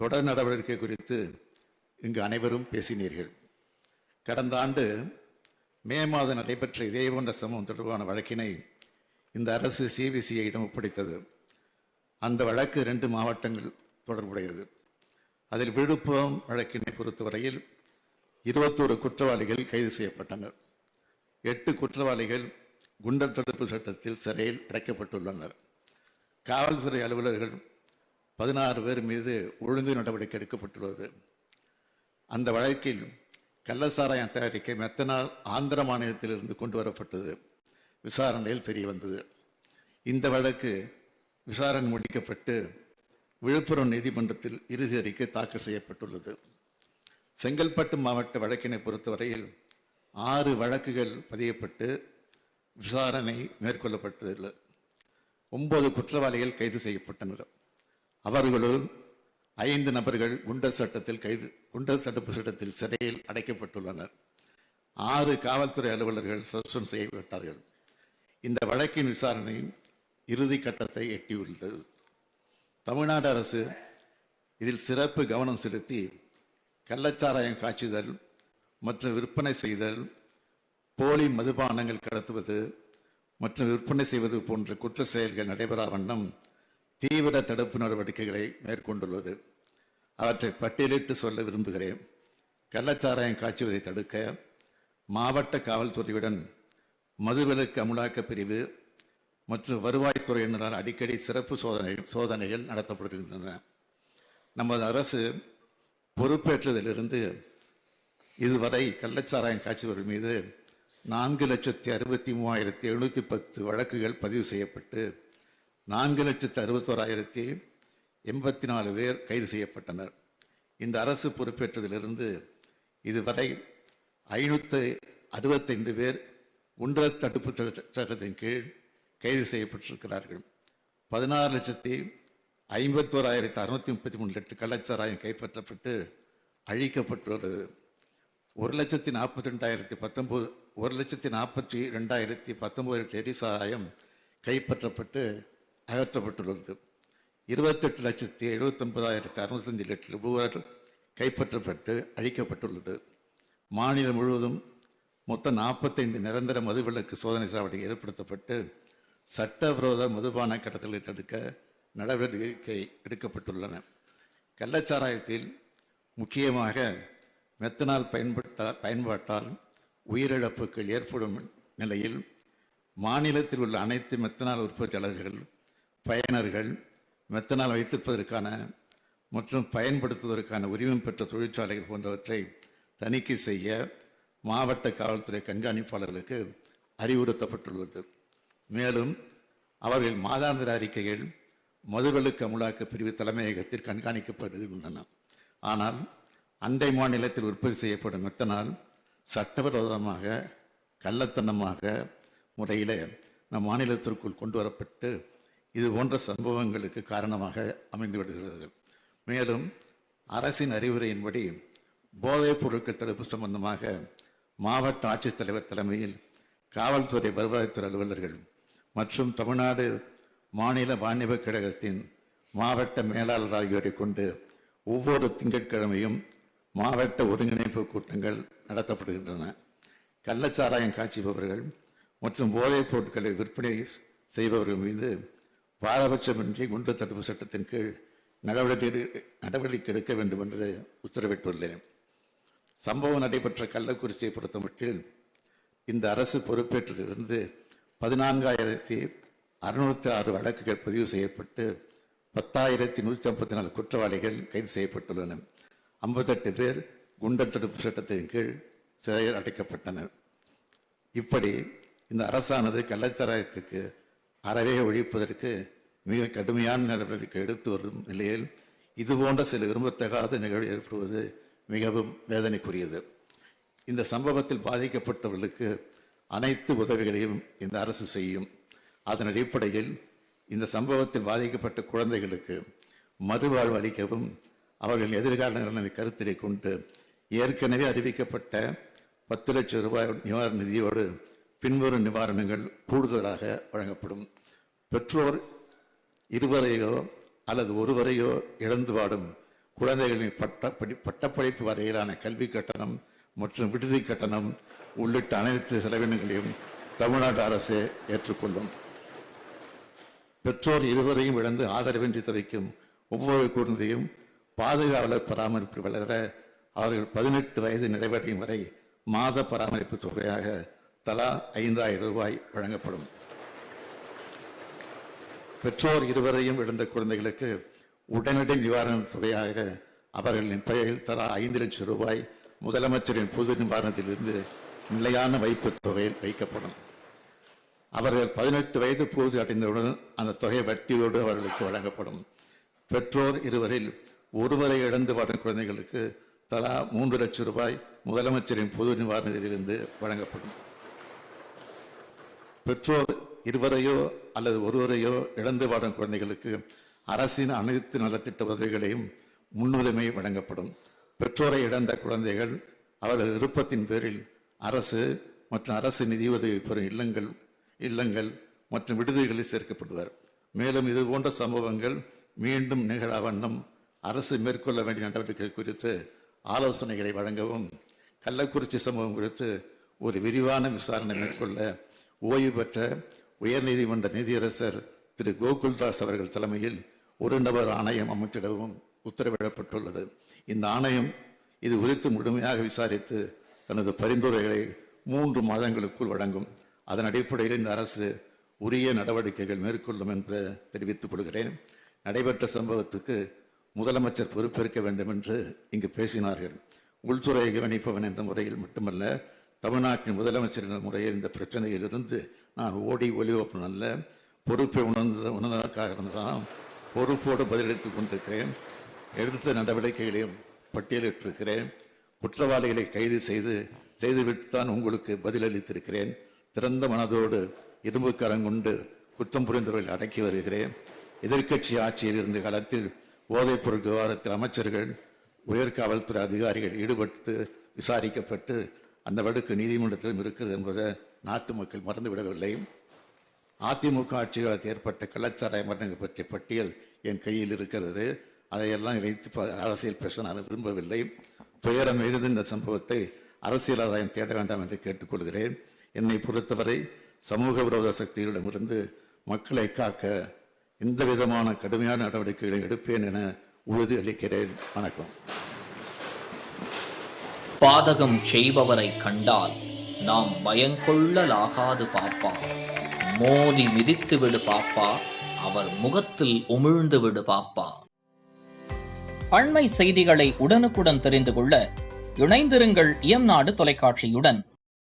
தொடர் நடவடிக்கை குறித்து இங்கு அனைவரும் பேசினீர்கள். கடந்த ஆண்டு மே மாதம் நடைபெற்ற இதே போன்ற சம்பவம் தொடர்பான வழக்கினை இந்த அரசு சிபிசிஐயிடம் ஒப்படைத்தது. அந்த வழக்கு 2 மாவட்டங்கள் தொடர்புடையது. அதில் விழுப்புரம் வழக்கினை பொறுத்தவரையில் 21 குற்றவாளிகள் கைது செய்யப்பட்டனர். 8 குற்றவாளிகள் குண்டர் தடுப்பு சட்டத்தில் சிறையில் அடைக்கப்பட்டுள்ளனர். காவல்துறை அலுவலர்கள் 16 பேர் மீது ஒழுங்கு நடவடிக்கை எடுக்கப்பட்டுள்ளது. அந்த வழக்கில் கள்ளசாராயம் தயாரிக்க மெத்தனால் ஆந்திர மாநிலத்திலிருந்து கொண்டு வரப்பட்டது விசாரணையில் தெரிய வந்தது. இந்த வழக்கு விசாரணை முடிக்கப்பட்டு விழுப்புரம் நீதிமன்றத்தில் இறுதி அறிக்கை தாக்கல் செய்யப்பட்டுள்ளது. செங்கல்பட்டு மாவட்ட வழக்கினை பொறுத்தவரையில் 6 வழக்குகள் பதியப்பட்டு விசாரணை மேற்கொள்ளப்பட்டதில்லை. 9 குற்றவாளிகள் கைது செய்யப்பட்டனர். அவர்களுள் 5 நபர்கள் குண்டர் தடுப்பு சட்டத்தில் சிறையில் அடைக்கப்பட்டுள்ளனர். 6 காவல்துறை அலுவலர்கள் சஸ்பெண்ட் செய்யப்பட்டார்கள். இந்த வழக்கின் விசாரணை இறுதி கட்டத்தை எட்டியுள்ளது. தமிழ்நாடு அரசு இதில் சிறப்பு கவனம் செலுத்தி கள்ளச்சாராயம் காய்ச்சுதல் மற்றும் விற்பனை செய்தல், போலி மதுபானங்கள் கடத்துவது மற்றும் விற்பனை செய்வது போன்ற குற்ற செயல்கள் நடைபெறா வண்ணம் தீவிர தடுப்பு நடவடிக்கைகளை மேற்கொண்டுள்ளது. அவற்றை பட்டியலிட்டு சொல்ல விரும்புகிறேன். கள்ளச்சாராயம் காய்ச்சுவதை தடுக்க மாவட்ட காவல்துறையுடன் மதுவிலக்கு அமலாக்க பிரிவு மற்றும் வருவாய்த்துறையினரால் அடிக்கடி சிறப்பு சோதனைகள் நடத்தப்படுகின்றன. நமது அரசு பொறுப்பேற்றதிலிருந்து இதுவரை கள்ளச்சாராயம் காய்ச்சுவர்கள் மீது 4,63,710 வழக்குகள் பதிவு செய்யப்பட்டு 4,61,084 பேர் கைது செய்யப்பட்டனர். இந்த அரசு பொறுப்பேற்றதிலிருந்து இதுவரை 565 பேர் குண்டர் தடுப்பு சட்டத்தின் கீழ் கைது செய்யப்பட்டிருக்கிறார்கள். 16,51,633 லிட்டர் கள்ளச்சாராயம் கைப்பற்றப்பட்டு அழிக்கப்பட்டுள்ளது. 1,42,019 லிட்டர் எரிசாராயம் கைப்பற்றப்பட்டு அகற்றப்பட்டுள்ளது. 28,79,605 லிட்டர் உபுவர் கைப்பற்றப்பட்டு அழிக்கப்பட்டுள்ளது. மாநிலம் முழுவதும் மொத்தம் 45 நிரந்தர மதுவிலக்கு சோதனை சாவடிகள் ஏற்படுத்தப்பட்டு சட்டவிரோத மதுபான கடத்தலை தடுக்க நடவடிக்கை எடுக்கப்பட்டுள்ளன. கள்ளச்சாராயத்தில் முக்கியமாக மெத்தனால் பயன்பாட்டால் உயிரிழப்புகள் ஏற்படும் நிலையில் மாநிலத்தில் உள்ள அனைத்து மெத்தனால் உற்பத்தியாளர்கள், பயனர்கள் மெத்தனால் வைத்திருப்பதற்கான மற்றும் பயன்படுத்துவதற்கான உரிமம் பெற்ற தொழிற்சாலைகள் போன்றவற்றை தணிக்கை செய்ய மாவட்ட காவல்துறை கண்காணிப்பாளர்களுக்கு அறிவுறுத்தப்பட்டுள்ளது. மேலும் அவர்கள் மாதாந்திர அறிக்கைகள் மதுவிலக்கு அமலாக்க பிரிவு தலைமையகத்தில் கண்காணிக்கப்படுகின்றன. ஆனால் அண்டை மாநிலத்தில் உற்பத்தி செய்யப்படும் மெத்தனால் சட்டவிரோதமாக கள்ளத்தனமாக முறையில் நம் மாநிலத்திற்குள் கொண்டு வரப்பட்டு இது போன்ற சம்பவங்களுக்கு காரணமாக அமைந்து விடுகிறது. மேலும் அரசின் அறிவுரையின்படி போதைப் பொருட்கள் தடுப்பு சம்பந்தமாக மாவட்ட ஆட்சித்தலைவர் தலைமையில் காவல்துறை வருவாய்த்துறை அலுவலர்கள் மற்றும் தமிழ்நாடு மாநில வாணிப கழகத்தின் மாவட்ட மேலாளர் ஆகியோரை கொண்டு ஒவ்வொரு திங்கட்கிழமையும் மாவட்ட ஒருங்கிணைப்பு கூட்டங்கள் நடத்தப்படுகின்றன. கள்ளச்சாராயம் காய்ச்சுபவர்கள் மற்றும் போதைப் பொருட்களை விற்பனை செய்பவர்கள் மீது பாரபட்சமின்றி குண்டர் தடுப்பு சட்டத்தின் கீழ் நடவடிக்கை எடுக்க வேண்டும் என்று உத்தரவிட்டுள்ளேன். சம்பவம் நடைபெற்ற கள்ளக்குறிச்சியை பொறுத்தமட்டில் இந்த அரசு பொறுப்பேற்றதிலிருந்து 14,606 வழக்குகள் பதிவு செய்யப்பட்டு 10,154 குற்றவாளிகள் கைது செய்யப்பட்டுள்ளனர். 58 பேர் குண்டர் தடுப்பு சட்டத்தின் கீழ் சிறையில் அடைக்கப்பட்டனர். இப்படி இந்த அரசானது கள்ளச்சாராயத்துக்கு அறவே ஒழிப்பதற்கு மிக கடுமையான நடவடிக்கை எடுத்து வரும் நிலையில் இதுபோன்ற சில விரும்பத்தகாத நிகழ்வு ஏற்படுவது மிகவும் வேதனைக்குரியது. இந்த சம்பவத்தில் பாதிக்கப்பட்டவர்களுக்கு அனைத்து உதவிகளையும் இந்த அரசு செய்யும். அதன் அடிப்படையில் இந்த சம்பவத்தில் பாதிக்கப்பட்ட குழந்தைகளுக்கு மறுவாழ்வு அளிக்கவும் அவர்கள் எதிர்கால நலனை கருத்திலே கொண்டு ஏற்கனவே அறிவிக்கப்பட்ட 10 லட்சம் ரூபாய் நிவாரண நிதியோடு பின்வரும் நிவாரணங்கள் கூடுதலாக வழங்கப்படும். பெற்றோர் இருவரையோ அல்லது ஒருவரையோ இழந்து வாடும் குழந்தைகளின் பட்டப்படிப்பு வரையிலான கல்வி கட்டணம் மற்றும் விடுதி கட்டணம் உள்ளிட்ட அனைத்து செலவினங்களையும் தமிழ்நாடு அரசு ஏற்றுக்கொள்ளும். பெற்றோர் இருவரையும் இழந்து ஆதரவின்றி தவிக்கும் ஒவ்வொரு குழந்தையும் பாதுகாவலர் பராமரிப்பு வளர அவர்கள் 18 வயது நிறைவடையும் வரை மாத பராமரிப்பு தொகையாக தலா 5,000 ரூபாய் வழங்கப்படும். பெற்றோர் இருவரையும் இழந்த குழந்தைகளுக்கு உடனடி நிவாரண தொகையாக அவர்களின் பெயரில் தலா 5 லட்சம் ரூபாய் முதலமைச்சரின் பொது நிவாரணத்திலிருந்து நிலையான வைப்பு தொகையில் வைக்கப்படும். அவர்கள் 18 வயது பூர்த்தி அடைந்தவுடன் அந்த தொகை வட்டியோடு அவர்களுக்கு வழங்கப்படும். பெற்றோர் இருவரில் ஒருவரை இழந்து வாடும் குழந்தைகளுக்கு தலா 3 லட்சம் ரூபாய் முதலமைச்சரின் பொது நிவாரணத்திலிருந்து வழங்கப்படும். பெற்றோர் இருவரையோ அல்லது ஒருவரையோ இழந்து வாடும் குழந்தைகளுக்கு அரசின் அனைத்து நலத்திட்ட உதவிகளையும் முன்னுரிமை வழங்கப்படும். பெற்றோரை இழந்த குழந்தைகள் அவர்கள் விருப்பத்தின் பேரில் அரசு மற்றும் அரசு நிதியுதவி பெறும் இல்லங்கள் மற்றும் விடுதிகளில் சேர்க்கப்படுவார். மேலும் இது போன்ற சம்பவங்கள் மீண்டும் நிகழா வண்ணம் அரசு மேற்கொள்ள வேண்டிய நடவடிக்கைகள் குறித்து ஆலோசனைகளை வழங்கவும், கள்ளக்குறிச்சி சம்பவம் குறித்து ஒரு விரிவான விசாரணை மேற்கொள்ள ஓய்வு பெற்ற உயர்நீதிமன்ற நீதியரசர் திரு கோகுல்தாஸ் அவர்கள் தலைமையில் ஒரு நபர் ஆணையம் அமைத்திடவும் உத்தரவிடப்பட்டுள்ளது. இந்த ஆணையம் இது குறித்து முழுமையாக விசாரித்து தனது பரிந்துரைகளை 3 மாதங்களுக்குள் வழங்கும். அதன் அடிப்படையில் இந்த அரசு உரிய நடவடிக்கைகள் மேற்கொள்ளும் என்று தெரிவித்துக் கொள்கிறேன். நடைபெற்ற சம்பவத்துக்கு முதலமைச்சர் பொறுப்பேற்க வேண்டும் என்று இங்கு பேசினார்கள். உள்துறை கவனிப்பவன் என்ற முறையில் மட்டுமல்ல, தமிழ்நாட்டின் முதலமைச்சர் என்ற முறையில் இந்த பிரச்சனையில் இருந்து நான் ஓடி ஒளிவப்பன் அல்ல, பொறுப்பை உணர்ந்ததற்காக தான் பொறுப்போடு பதிலளித்துக் கொண்டிருக்கிறேன். எடுத்த நடவடிக்கைகளையும் பட்டியலிட்டிருக்கிறேன். குற்றவாளிகளை கைது செய்துவிட்டுத்தான் உங்களுக்கு பதிலளித்திருக்கிறேன். திறந்த மனதோடு இரும்பு கரங்கொண்டு குற்றம் புரிந்தவர்கள் அடக்கி வருகிறேன். எதிர்க்கட்சி ஆட்சியில் இருந்த காலத்தில் போதைப் பொருள் விவகாரத்தில் அமைச்சர்கள், உயர் காவல்துறை அதிகாரிகள் ஈடுபட்டு விசாரிக்கப்பட்டு அந்த வழக்கு நீதிமன்றத்திலும் இருக்கிறது என்பதை நாட்டு மக்கள் மறந்துவிடவில்லை. அதிமுக ஆட்சி காலத்தில் ஏற்பட்ட கள்ளச்சாராய மரணங்கள் பற்றிய பட்டியல் என் கையில் இருக்கிறது. அதையெல்லாம் வைத்து அரசியல் பேச நான் விரும்பவில்லை. துயரம் மிகுந்த இந்த சம்பவத்தை அரசியல் ஆதாயம் தேட வேண்டாம் என்று கேட்டுக்கொள்கிறேன். என்னை பொறுத்தவரை சமூக விரோத சக்திகளிடமிருந்து மக்களை காக்க எந்த விதமான கடுமையான நடவடிக்கைகளை எடுப்பேன் என உறுதி அளிக்கிறேன். வணக்கம். பாதகம் செய்பவரை கண்டால் நாம் பயங்கொள்ளலாகாது பாப்பா, மோதி மிதித்து விடு பாப்பா, அவர் முகத்தில் உமிழ்ந்து விடு பாப்பா. அண்மை செய்திகளை உடனுக்குடன் தெரிந்து கொள்ள இணைந்திருங்கள் இயம்நாடு தொலைக்காட்சியுடன்.